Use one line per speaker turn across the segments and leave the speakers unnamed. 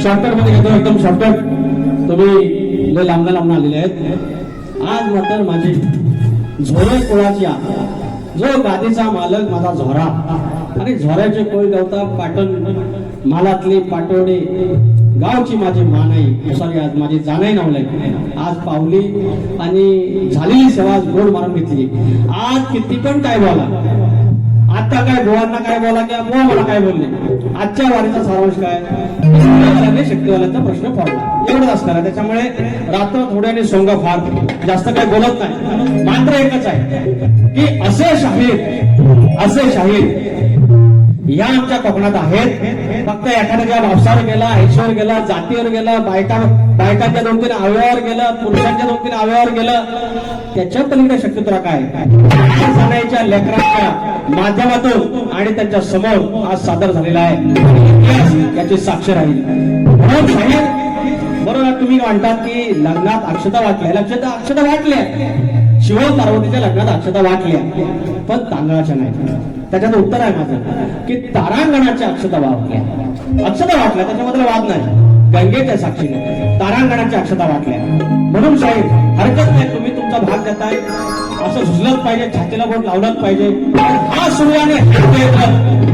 Shortcut मध्ये घेतो, एकदम शॉर्टकट. तुम्ही लय लांब आलेले आहेत. आज मात्र माझी झोरे कुळाची जो गादीचा मालक माझा झोरा आणि झोऱ्याचे कोळी गावता पाटण मालातली पाटोडे गावची माझी मानाई, सॉरी आज माझी जाणाई नावलंय. आज पावली आणि झालेली सेवा गोड मारून घेतली. आज किती पण काय बोला, आता काय बुवांना काय बोला किंवा बुवा मला काय बोलले, आजच्या वारीचा सारांश काय, शक्तीवाल्यांचा प्रश्न पडला एवढंच असणार आहे. त्याच्यामुळे रात्र थोड्याने सोंग फार जास्त काही बोलत नाही. मात्र एकच आहे की असे शाहीर या आमच्या कोकणात आहेत. फक्त एखाद्या व्यवसायावर गेला, ऐश्वर गेला, जातीवर गेला, बायकांच्या 2-3 अवयवावर गेलं, पुरुषांच्या 2-3 अवयवावर गेलं, त्याच्या पलीकडे शक्यतो काय जाण्याच्या लेकरांच्या माध्यमातून आणि त्यांच्या समोर आज सादर झालेला आहे. इतिहास याची साक्ष राहील. बरोबर तुम्ही म्हणतात की लग्नात अक्षता वाटल्या, अक्षता वाटल्या, शिव पार्वतीच्या लग्नात अक्षता वाटल्या, पण तांदळाच्या नाही. त्याच्यात उत्तर आहे माझं की तारांगणाच्या अक्षता वाटल्या, त्याच्याबद्दल वाद नाही. गंगेच्या साक्षीने तारांगणाच्या अक्षता वाटल्या. म्हणून साहेब हरकत नाही, तुम्ही तुमचा भाग देताय, असं झुजलंच पाहिजे, छातीला बोट लावलंच पाहिजे. हा सूर्याने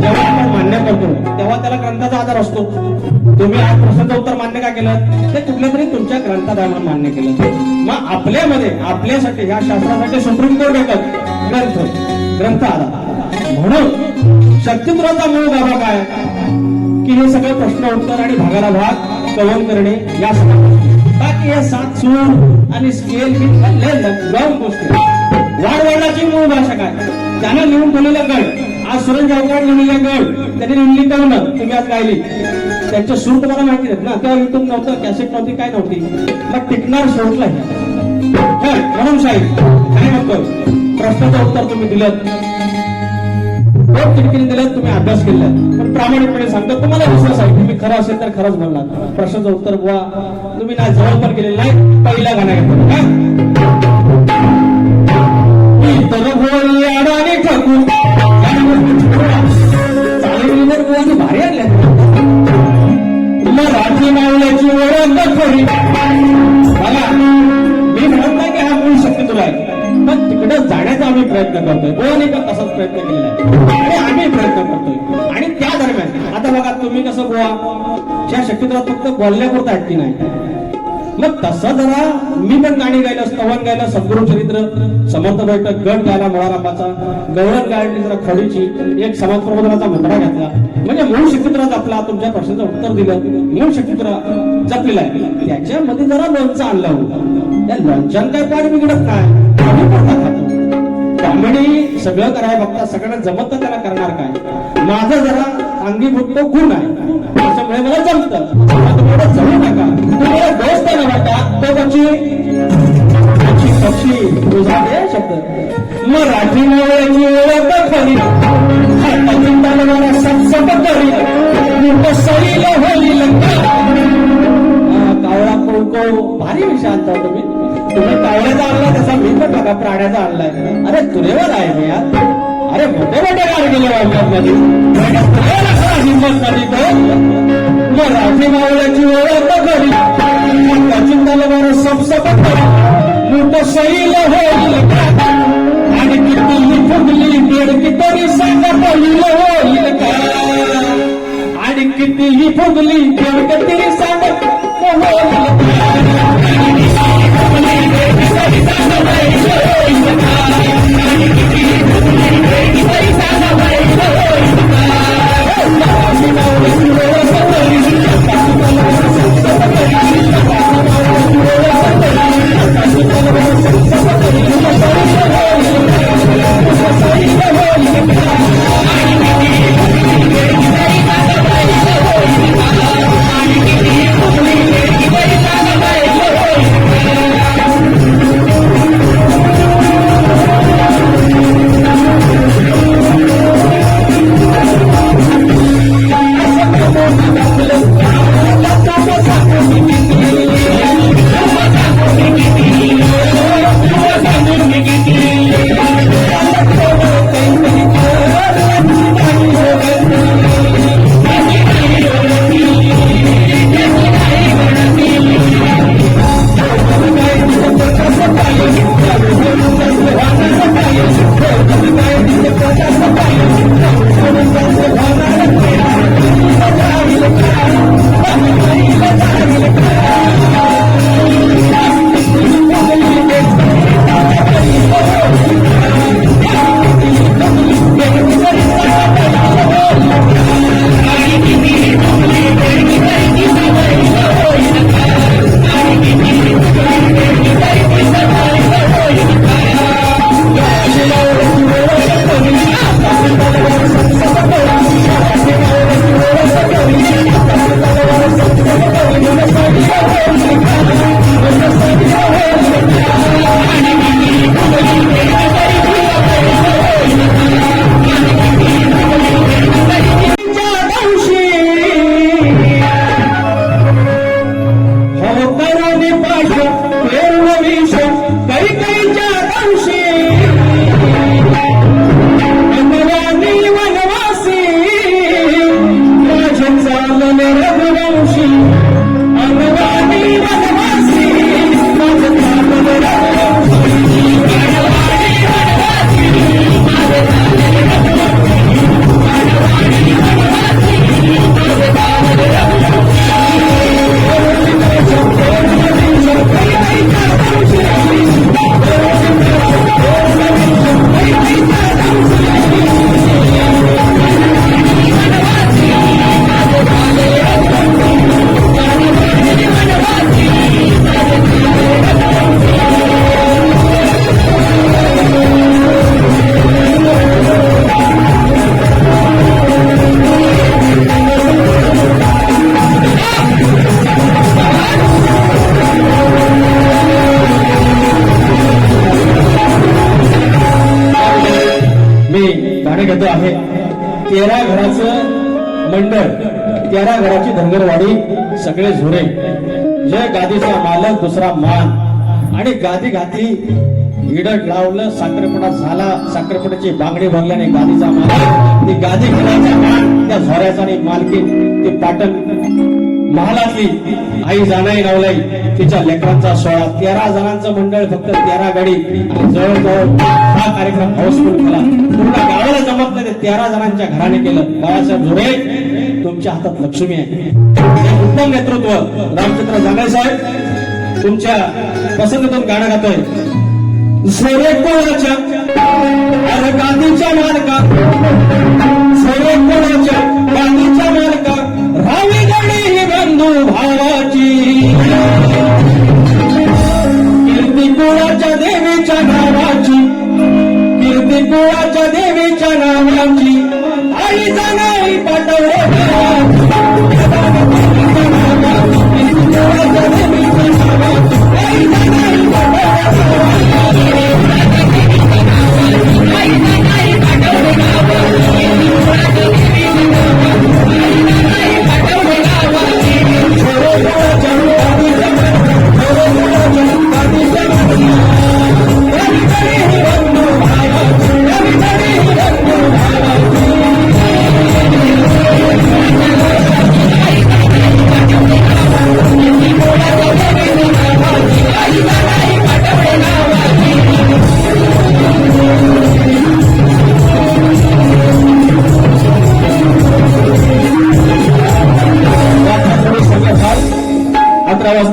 जेव्हा आपण मान्य करतो तेव्हा त्याला ग्रंथाचा आधार असतो. तुम्ही आज प्रश्नाचं उत्तर मान्य का केलं, ते कुठल्या तरी तुमच्या ग्रंथाद्वारे मान्य केलं. मग आपल्यामध्ये आपल्यासाठी ह्या शास्त्रासाठी सुप्रीम कोर्ट येतात, ग्रंथ आधार. म्हणून शक्तिपुराचा मूळ गाभा काय की हे सगळे प्रश्न उत्तर आणि भागाला भाग कवन करणे या बाकी हे 7 सूर आणि स्केल ही ग्राउंड गोष्ट. वाडवडिलाची मूळ भाषा काय, त्यानं लिहून ठेवलेलं गड, आज सुरेश गावकर लिहिलेलं गड त्यांनी लिहिली कवनं तुम्ही आज गायली, त्यांचे सूर तुम्हाला माहिती आहेत ना. तेव्हा युट्यूब नव्हतं, कॅसेट नव्हती, काय नव्हती, मग टिकणार शेवटला म्हणून साहेब काय म्हणतो, प्रश्नाचं उत्तर तुम्ही दिलं, तिडकीने दिलं, तुम्ही अभ्यास केला, पण प्रामाणिकपणे सांगतो तुम्हाला विश्वास आहे तुम्ही खरं असेल तर खरंच बोलणार. प्रश्नाचं उत्तर बुवा तुम्ही नाही जवळ पण केलेलं नाही. पहिला गाणं घेतो चालेल भारी आणल्या मराठी मावल्याची ओळख खरी. बघा मी म्हणत नाही की हा मूळ शक्ती तुला आहे, पण तिकडे जाण्याचा आम्ही प्रयत्न करतोय. कोणी पण तसाच प्रयत्न केलेला आहे आणि आम्ही प्रयत्न करतोय. आणि त्या दरम्यान आता बघा तुम्ही कसं बुवा ज्या शक्तीला फक्त बोलण्यापुरता ऐकती नाही, मग तसं जरा मी पण गाणी गायलं, स्तवन गायलं, सद्गुरु चरित्र, समर्थ बैठक, गट गायला मुळारांबाचा, गौरव गायली जरा खडीची, एक समाज प्रबोधनाचा मंडळा घातला. म्हणजे मूळ शक्तीला जपला, तुमच्या प्रश्नाचं उत्तर दिलं, मूळ शक्तीला जपलेला आहे. त्याच्यामध्ये जरा लोणचं आणलं होतं. त्या लोणच्यानं काय पाणी बिघडत नाही. कॉमेडी सगळं करायला बघता, सगळ्यांना जमत त्याला करणार काय. माझं जरा अंगीभूत तो गुण आहे, त्याच्यामुळे मला जमतं. तुम्ही एवढं जमू नका, तुम्ही दोस्त आहे ना वाटा तो पक्षी तुझा ते शब्द मराठी मावळ्याची ओळख खरी, कावळा कोळको भारी विषय आणता तुम्ही. तुम्ही कावळ्याचा आणलाय तसा मी पण बघा प्राण्याचा आणलाय. अरे तुरेवर आहे मी यार, अरे मोठे गाड गेले मध्ये हिंमत मध्ये तो मराठी मावळ्याची ओळख खरी, चिंताला सबसबत मोठं शैल होईल आणि किती फुगली बेडकी तरी सांगा पहिलं होईल का, आणि कितीही फुगली बेडक तरी सांगा होईल रघुवंशी अनवाणी वनवासी माझे चांदणे रघुवंशी अनवाणी वनवासी माझे चांदणे रघुवंशी अनवाणी वनवासी माझे चांदणे घेतो आहे 13 घराचं मंडळ 13 घराची धनगरवाडी सगळे झुरे जय गादीचा मालक दुसरा मान आणि गादी घातली इडट लावलं साखरपणा झाला साखरपणाची बांगडी भरल्याने गादीचा मालक ती गादी घेण्याचा मान त्या झोऱ्याचा आणि मालकी ती पाटण महालातली आई जानाई नावलाई तिच्या लेकरांचा सोहळा 13 जणांचं मंडळ फक्त 13 गाडी आणि जवळजवळ हा कार्यक्रम हाऊसफुल केला पूर्ण गावाला जमत नाही 13 जणांच्या घराने केलं बाळासाहेब झोरे तुमच्या हातात लक्ष्मी आहे उत्तम नेतृत्व रामचंद्र जांगळे साहेब तुमच्या पसंतीतून गाणं गातोय झोरे कोणाच्या अरे गादीच्या मालका झोरे कोणाच्या गादीच्या मालका रावी गडी ही बंधू भावाची कीर्ती कुळाच्या देवीच्या नावाची कीर्ती कुळाच्या देवीच्या नावाची आई जाणाई पाठवले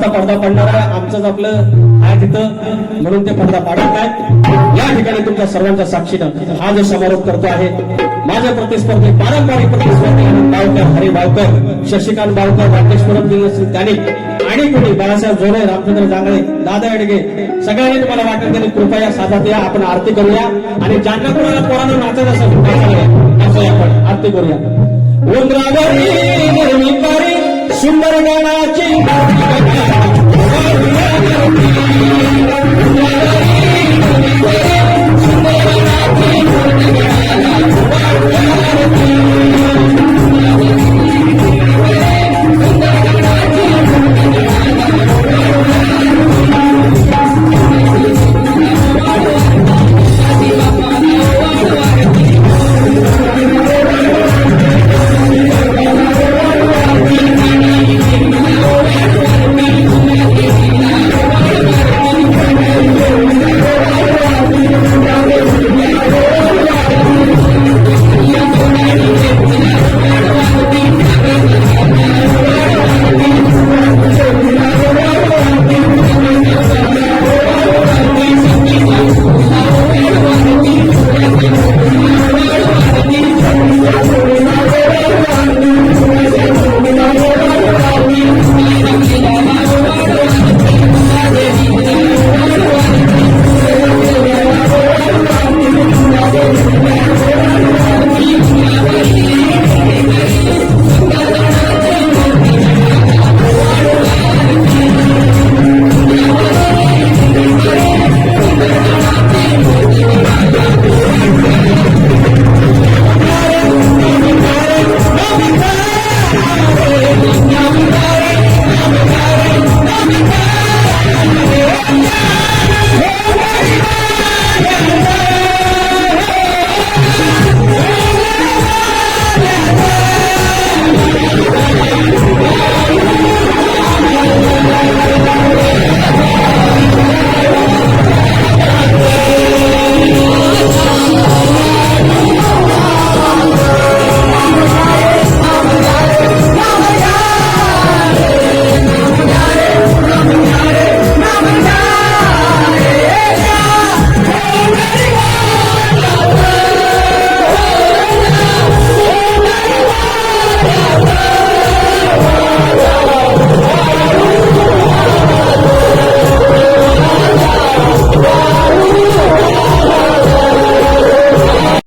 पडदा पडणार आहे आमचंच आपलं आहे तिथं म्हणून ते पडदा पाडत आहेत या ठिकाणी तुमच्या सर्वांच्या साक्षीनं हा जो समारोप करतो आहे माझे प्रतिस्पर्धी पारंपरिक प्रतिस्पर्धी बावकर हरी बावकर शशिकांत बावकर राकेश परब त्यांनी आणि कोणी बाळासाहेब जोरे रामचंद्र जांगळे दादा अडगे सगळ्यांनी तुम्हाला वाटत त्यांनी कृपया साधात या आपण आरती करूया आणि ज्यांना कोणाला पोरांना नाचत असेल आपण आरती करूया उंदरावरी निर्विकारी सुंदर गाण्याची